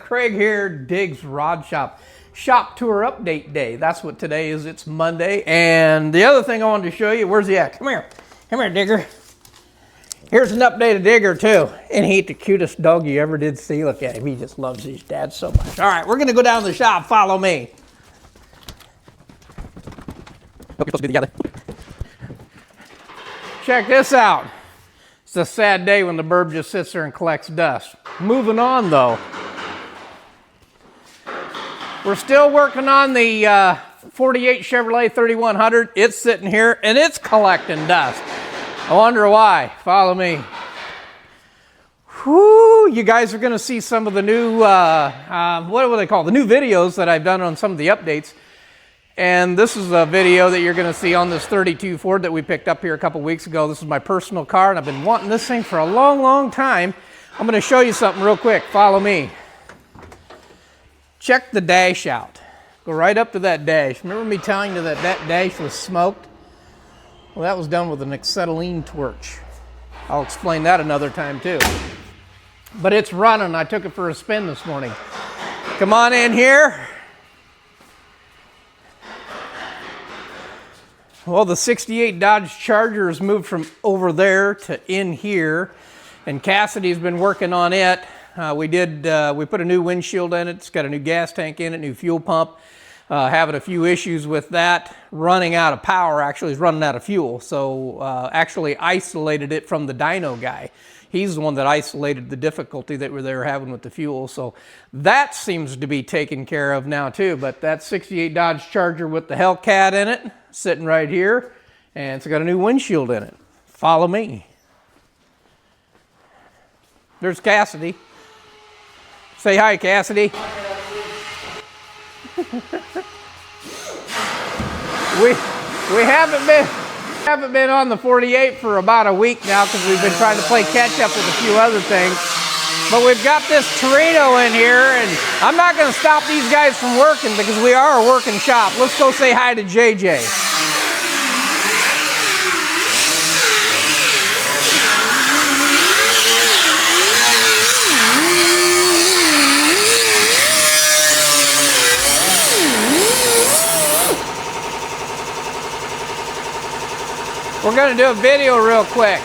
Craig here, Diggs Rod Shop. Shop tour update day. That's what today is. It's Monday. And the other thing I wanted to show you, where's he at? Come here. Come here, Digger. Here's an update of Digger, too. And he ain't the cutest dog you ever did see. Look at him. He just loves his dad so much. All right, we're going to go down to the shop. Follow me. Hope you're supposed to be together. Check this out. It's a sad day when the burb just sits there and collects dust. Moving on, though. We're still working on the 48 Chevrolet 3100. It's sitting here, and it's collecting dust. I wonder why. Follow me. Whew, you guys are going to see some of the new, what do they call the new videos that I've done on some of the updates. And this is a video that you're going to see on this 32 Ford that we picked up here a couple weeks ago. This is my personal car, and I've been wanting this thing for a long, long time. I'm going to show you something real quick. Follow me. Check the dash out. Go right up to that dash. Remember me telling you that that dash was smoked? Well, that was done with an acetylene torch. I'll explain that another time too. But it's running. I took it for a spin this morning. Come on in here. Well, the 68 Dodge Charger has moved from over there to in here, and Kassidy's been working on it. We put a new windshield in it. It's got a new gas tank in it, new fuel pump. Having a few issues with that. Running out of power, actually, is running out of fuel. So actually isolated it from the dyno guy. He's the one that isolated the difficulty that they were having with the fuel. So that seems to be taken care of now too. But that 68 Dodge Charger with the Hellcat in it, sitting right here, and it's got a new windshield in it. Follow me. There's Kassidy. Say hi, Kassidy. we haven't been on the 48 for about a week now because we've been trying to play catch up with a few other things. But we've got this Torino in here, and I'm not going to stop these guys from working because we are a working shop. Let's go say hi to JJ. We're going to do a video real quick.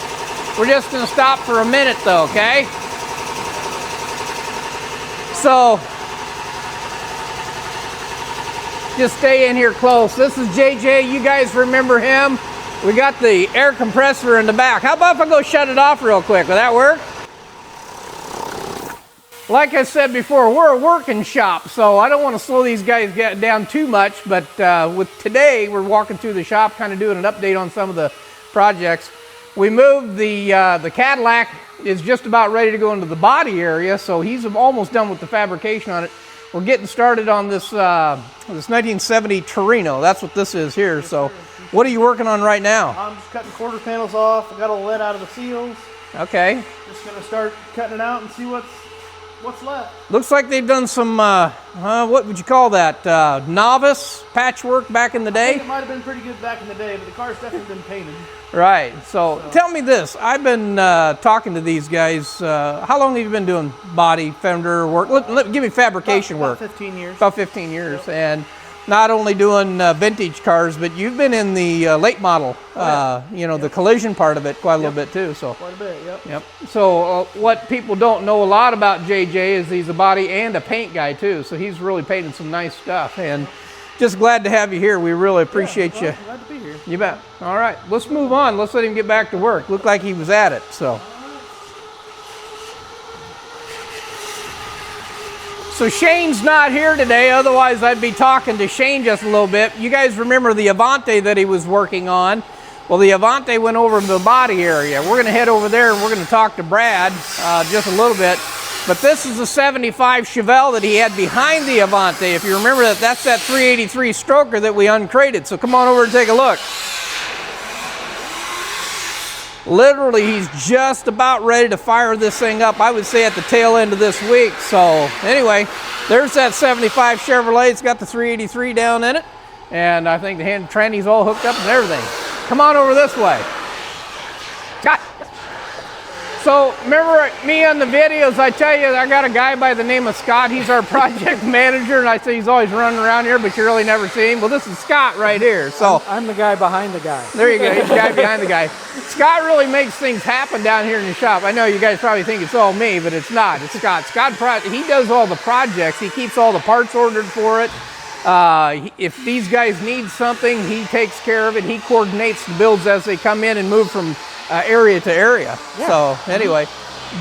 We're just going to stop for a minute though, okay? So, just stay in here close. This is JJ. You guys remember him? We got the air compressor in the back. How about if I go shut it off real quick? Will that work? Like I said before, we're a working shop, so I don't want to slow these guys down too much, but with today, we're walking through the shop, kind of doing an update on some of the projects. We moved the Cadillac is just about ready to go into the body area, so he's almost done with the fabrication on it. We're getting started on this 1970 Torino. That's what this is here. So what are you working on right now? I'm just cutting quarter panels off. I got all lead out of the seals. Okay. Just gonna start cutting it out and see what's left. Looks like they've done some, what would you call that, novice patchwork back in the day? I think it might have been pretty good back in the day, but the car's definitely been painted. Right. So tell me this. I've been talking to these guys. How long have you been doing body, fender work? Give me fabrication work. About 15 years. About 15 years. Yep. And not only doing vintage cars, but you've been in the late model, the collision part of it quite a little bit too. So quite a bit, Yep. So what people don't know a lot about JJ is he's a body and a paint guy too. So he's really painting some nice stuff. And just glad to have you here. We really appreciate you. Glad to be here. You bet. All right, let's move on. Let's let him get back to work. Looked like he was at it. So Shane's not here today, otherwise I'd be talking to Shane just a little bit. You guys remember the Avanti that he was working on? Well, the Avanti went over to the body area. We're going to head over there and we're going to talk to Brad just a little bit. But this is the 75 Chevelle that he had behind the Avanti. If you remember that, that's that 383 stroker that we uncrated. So come on over and take a look. Literally, he's just about ready to fire this thing up, I would say at the tail end of this week. So anyway, there's that 75 Chevrolet. It's got the 383 down in it. And I think the hand tranny's all hooked up and everything. Come on over this way. So remember me on the videos, I tell you, I got a guy by the name of Scott. He's our project manager, and I say he's always running around here, but you really never see him. Well, this is Scott right here. So I'm the guy behind the guy. there you go. He's the guy behind the guy. Scott really makes things happen down here in the shop. I know you guys probably think it's all me, but it's not. It's Scott. He does all the projects. He keeps all the parts ordered for it. If these guys need something, he takes care of it. He coordinates the builds as they come in and move from area to area. Yeah. So anyway,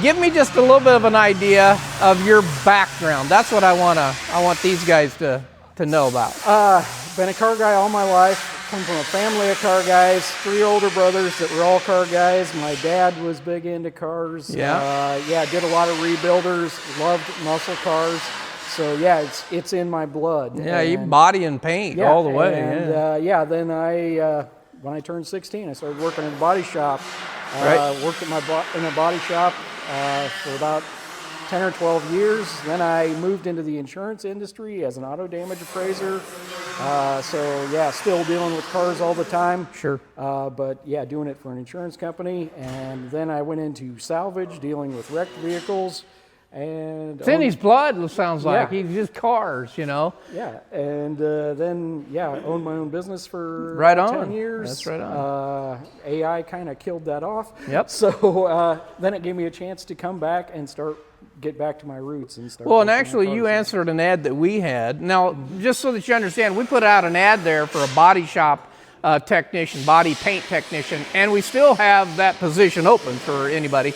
give me just a little bit of an idea of your background. That's what I want these guys to know about. Been a car guy all my life. Come from a family of car guys. 3 older brothers that were all car guys. My dad was big into cars. Yeah. Did a lot of rebuilders. Loved muscle cars. So yeah, it's in my blood. Yeah, you body and paint all the way. And then when I turned 16, I started working in a body shop. Worked in a body shop for about 10 or 12 years. Then I moved into the insurance industry as an auto damage appraiser. Still dealing with cars all the time. Sure. Doing it for an insurance company. And then I went into salvage, dealing with wrecked vehicles. And it's in his blood, it sounds like. Yeah. He's just cars, Yeah, and I owned my own business for right 10 years. That's right on. AI kind of killed that off. Yep. So then it gave me a chance to come back and get back to my roots and start. Well, and actually you answered an ad that we had. Now, just so that you understand, we put out an ad there for a body shop technician, body paint technician, and we still have that position open for anybody.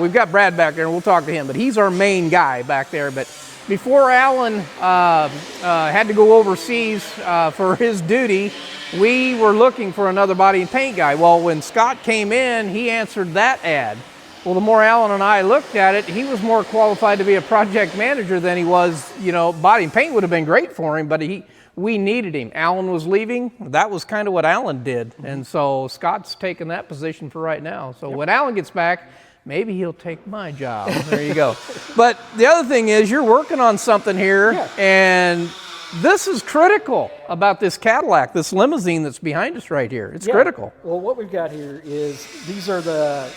We've got Brad back there, and we'll talk to him, but he's our main guy back there. But before Alan had to go overseas for his duty, we were looking for another body and paint guy. Well, when Scott came in, he answered that ad. Well, the more Alan and I looked at it, he was more qualified to be a project manager than he was, body and paint would have been great for him, but we needed him. Alan was leaving. That was kind of what Alan did. And so Scott's taken that position for right now. So when Alan gets back, maybe he'll take my job. There you go. But the other thing is you're working on something here, and this is critical about this Cadillac, this limousine that's behind us right here. It's critical. Well, what we've got here is these are the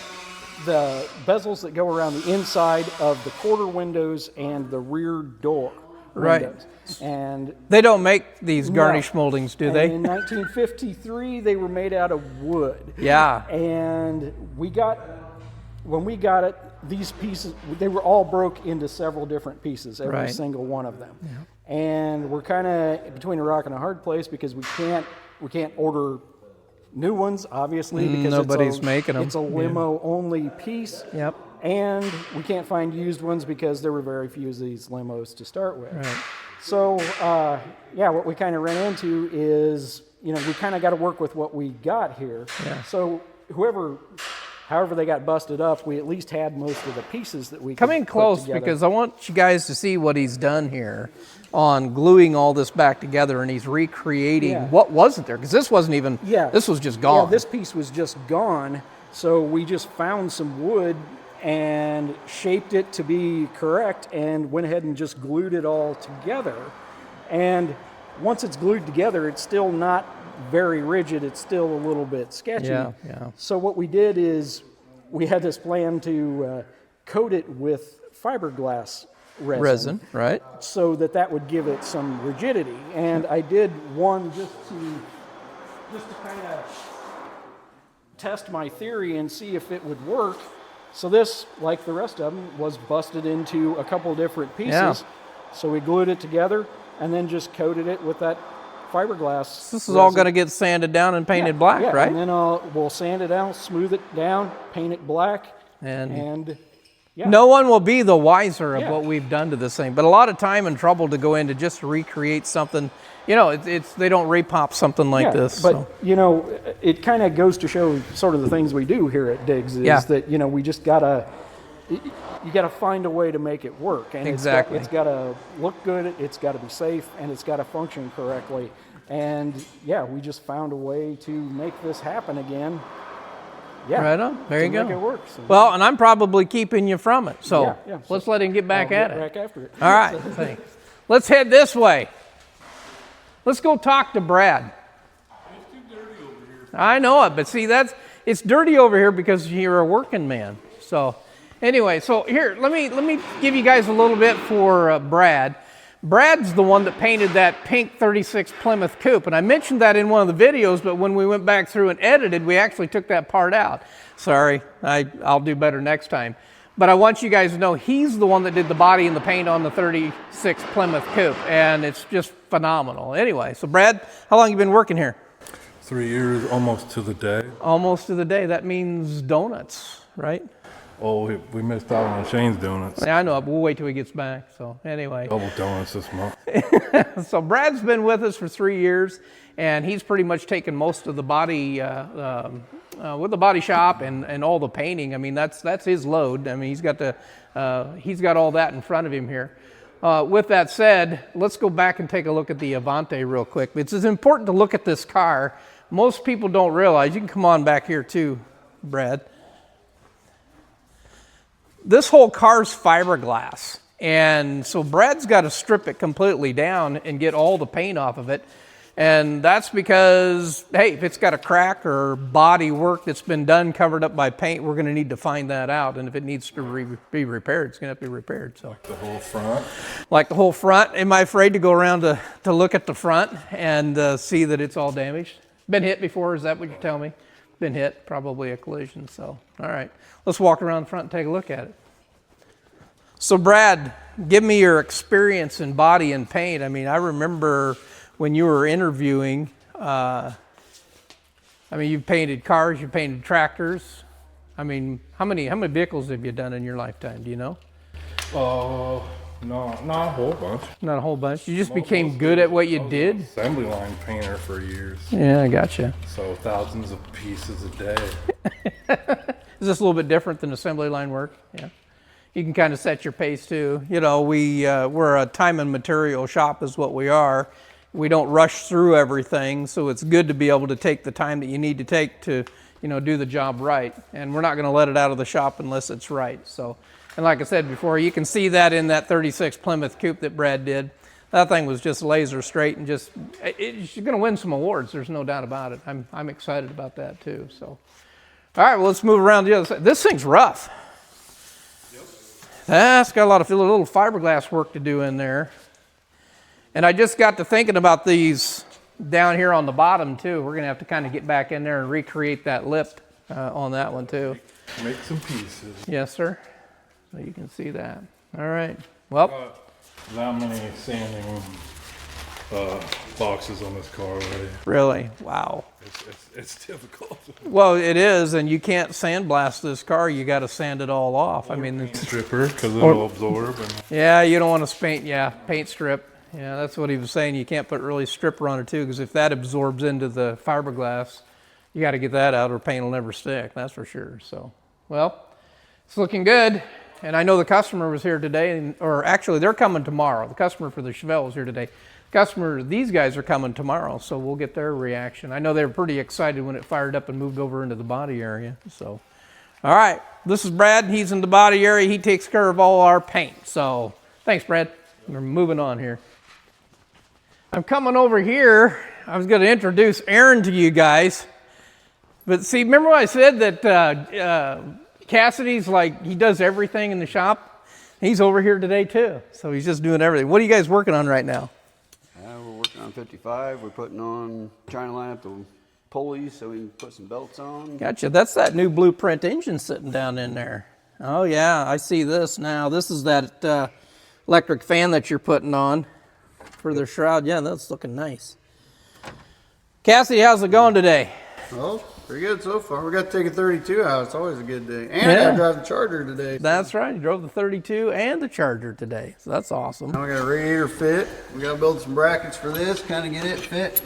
bezels that go around the inside of the quarter windows and the rear door windows. And they don't make these garnish moldings, do they? In 1953, they were made out of wood. Yeah. And when we got it, these pieces, they were all broke into several different pieces, every single one of them. Yeah. And we're kind of between a rock and a hard place because we can't order new ones, obviously, because nobody's making them. It's a limo-only piece. Yep. And we can't find used ones because there were very few of these limos to start with. Right. So, what we kind of ran into is, we kind of got to work with what we got here. Yeah. So however they got busted up, we at least had most of the pieces that we could come in close because I want you guys to see what he's done here on gluing all this back together, and he's recreating what wasn't there, because this wasn't even, this was just gone. Yeah, this piece was just gone, so we just found some wood and shaped it to be correct and went ahead and just glued it all together. And once it's glued together, it's still not very rigid, it's still a little bit sketchy. Yeah. So what we did is we had this plan to coat it with fiberglass resin, right? So that would give it some rigidity. And I did one just to kind of test my theory and see if it would work. So this, like the rest of them, was busted into a couple different pieces. Yeah. So we glued it together and then just coated it with that fiberglass. This is all going to get sanded down and painted black, right? And then we'll sand it out, smooth it down, paint it black, and no one will be the wiser of what we've done to this thing. But a lot of time and trouble to go into just to recreate something. They don't repop something like this. But it kind of goes to show sort of the things we do here at Diggs is that we just gotta. You got to find a way to make it work, and it's got to look good, it's got to be safe, and it's got to function correctly. And we just found a way to make this happen again. Yeah, right on. There you go. Make it work. So. Well, and I'm probably keeping you from it, so let's let him get back at it. Back after it. All right, thanks. Let's head this way. Let's go talk to Brad. It's too dirty over here. I know it, but see, it's dirty over here because you're a working man. So anyway, so here, let me give you guys a little bit for Brad. Brad's the one that painted that pink 36 Plymouth Coupe, and I mentioned that in one of the videos, but when we went back through and edited, we actually took that part out. Sorry, I'll do better next time. But I want you guys to know he's the one that did the body and the paint on the 36 Plymouth Coupe, and it's just phenomenal. Anyway, so Brad, how long you been working here? 3 years, almost to the day. Almost to the day. That means donuts, right? Oh, we missed out on Shane's donuts. Yeah, I know. We'll wait till he gets back. So anyway. Double donuts this month. So Brad's been with us for 3 years, and he's pretty much taken most of the body with the body shop and all the painting. I mean, that's his load. I mean, he's got all that in front of him here. With that said, let's go back and take a look at the Avanti real quick. It's important to look at this car. Most people don't realize. You can come on back here too, Brad. This whole car's fiberglass, and so Brad's got to strip it completely down and get all the paint off of it, and that's because, hey, if it's got a crack or body work that's been done covered up by paint, we're going to need to find that out, and if it needs to be repaired, it's going to have to be repaired. So The whole front. like the whole front. Am I afraid to go around to look at the front and see that it's all damaged? Been hit before, is that what you're telling me? Been hit, probably a collision. So all right, let's walk around the front and take a look at it. So Brad, give me your experience in body and paint. I mean, I remember when you were interviewing, I mean, you've painted cars, you've painted tractors. I mean, how many vehicles have you done in your lifetime, do you know? No, not a whole bunch. Not a whole bunch. You just became good at what you did? Assembly line painter for years. Yeah, I gotcha. So thousands of pieces a day. Is this a little bit different than assembly line work? Yeah. You can kind of set your pace too. You know, we're a time and material shop is what we are. We don't rush through everything, so it's good to be able to take the time that you need to take to, you know, do the job right. And we're not going to let it out of the shop unless it's right. So, and like I said before, you can see that in that 36 Plymouth Coupe that Brad did. That thing was just laser straight and just, it's going to win some awards. There's no doubt about it. I'm excited about that too. So, all right, well, let's move around the other side. This thing's rough. That's got a lot of little fiberglass work to do in there. And I just got to thinking about these down here on the bottom too. We're going to have to kind of get back in there and recreate that lip on that one too. Make some pieces. Yes, sir. So you can see that. All right. Well, That many sanding boxes on this car already. really, wow. It's difficult. Well, it is, and you can't sandblast this car. You got to sand it all off. I mean, it's, Stripper, because it'll absorb. And yeah, you don't want to paint strip. Yeah, that's what he was saying. You can't put really stripper on it too, because if that absorbs into the fiberglass, you got to get that out or paint will never stick. That's for sure. So, well, it's looking good. And I know the customer was here today, or actually they're coming tomorrow. The customer for the Chevelle was here today. These guys are coming tomorrow, so we'll get their reaction. I know they were pretty excited when it fired up and moved over into the body area. So, all right, this is Brad. He's in the body area. He takes care of all our paint. So, thanks, Brad. We're moving on here. I'm coming over here. I was going to introduce Aaron to you guys. But see, remember what I said that Kassidy's like, he does everything in the shop? He's over here today too. So he's just doing everything. What are you guys working on right now? We're working on 55. We're putting on, trying to line up the pulleys so we can put some belts on. Gotcha. That's that new Blueprint engine sitting down in there. Oh yeah, I see this now. This is that electric fan that you're putting on for the shroud. Yeah, that's looking nice. Kassidy, how's it going today? Well, pretty good so far. We got to take a 32 out. It's always a good day. And Yeah. I got to drive the Charger today. That's right. You drove the 32 and the Charger today. So that's awesome. Now we got a radiator fit. We got to build some brackets for this, kind of get it fit.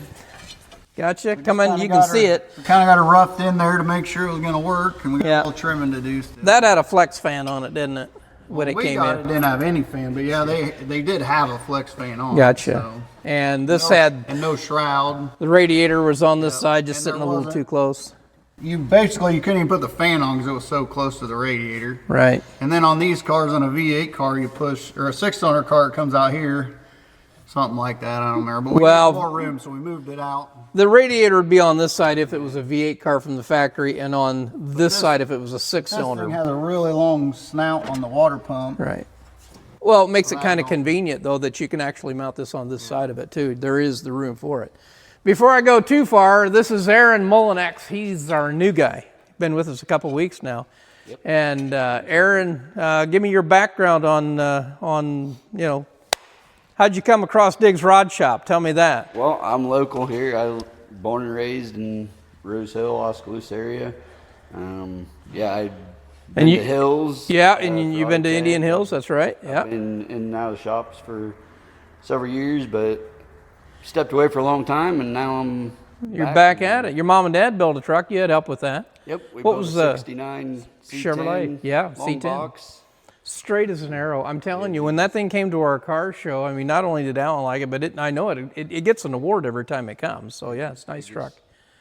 Gotcha. Come in, you can see it. We kind of got it roughed in there to make sure it was going to work, and we got Yeah. a little trimming to do still. That had a flex fan on it, didn't it? When it came It in. didn't have any fan, but yeah, they did have a flex fan on. Gotcha. So. And this had, And no shroud. the radiator was on this Yep. side, just And sitting a there little wasn't- too close. You couldn't even put the fan on because it was so close to the radiator. Right. And then on these cars, on a V8 car, you push, or a 6-cylinder car, it comes out here. something like that. I don't remember. But we Well- got more room, so we moved it out. The radiator would be on this side if it was a V8 car from the factory, and on this side if it was a This thing six-cylinder. has a really long snout on the water pump. Right. Well, it makes it kind of convenient, though, that you can actually mount this on this side of it, too. There is the room for it. Before I go too far, this is Aaron Molinex. He's our new guy. Been with us a couple weeks now. Yep. And Aaron, give me your background on how'd you come across Diggs Rod Shop? Tell me that. Well, I'm local here. I born and raised in Rose Hill, Oskaloosa area. I've been to Hills. Yeah, and you've been to Indian Hills, that's right. Yeah. I've been in and out of the shops for several years, but stepped away for a long time, and now You're back at it. Your mom and dad built a truck. You had help with that. Yep. We What built was a 69 C10, Chevrolet? Yeah, long C10. box. Straight as an arrow. I'm telling you, when that thing came to our car show, I mean, not only did Alan like it, but I know it gets an award every time it comes. So yeah, it's a nice truck.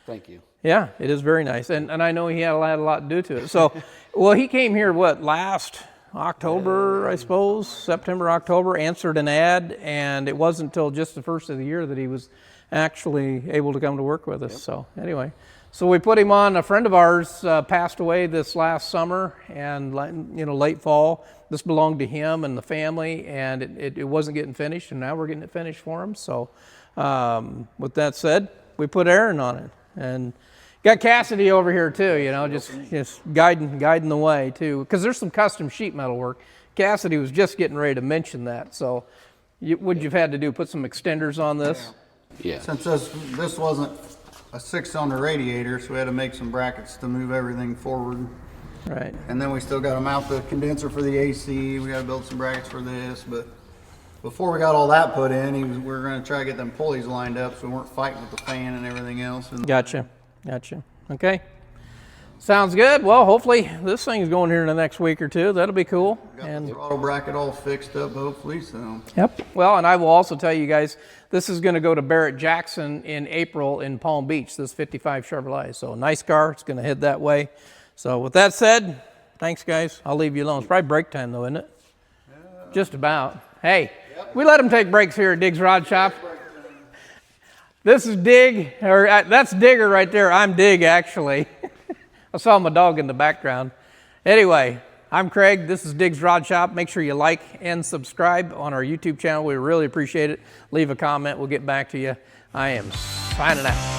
Thank you. Yeah, it is very nice, and I know he had a lot to do to it. So, well, he came here last October, I suppose, September, October, answered an ad, and it wasn't until just the first of the year that he was actually able to come to work with us. Yep. So anyway, so we put him on. A friend of ours passed away this last summer, and late fall. This belonged to him and the family, and it wasn't getting finished, and now we're getting it finished for him. So with that said, we put Aaron on it, and got Kassidy over here too, just guiding the way too, because there's some custom sheet metal work. Kassidy was just getting ready to mention that. So what you've had to do, put some extenders on this? Yeah. Since this wasn't a 6-cylinder radiator, so we had to make some brackets to move everything forward. Right. And then we still got to mount the condenser for the AC. We got to build some brackets for this. But before we got all that put in, we were going to try to get them pulleys lined up so we weren't fighting with the fan and everything else. And Gotcha. Okay. Sounds good. Well, hopefully this thing's going here in the next week or two. That'll be cool. got the throttle bracket all fixed up, hopefully. So. Yep. Well, and I will also tell you guys, this is going to go to Barrett Jackson in April in Palm Beach, this 55 Chevrolet. So nice car. It's going to head that way. So with that said, thanks, guys. I'll leave you alone. It's probably break time, though, isn't it? Yeah. Just about. Hey, we let them take breaks here at Diggs Rod Shop. This is Dig, or that's Digger right there. I'm Dig, actually. I saw my dog in the background. Anyway, I'm Craig. This is Diggs Rod Shop. Make sure you like and subscribe on our YouTube channel. We really appreciate it. Leave a comment. We'll get back to you. I am signing out.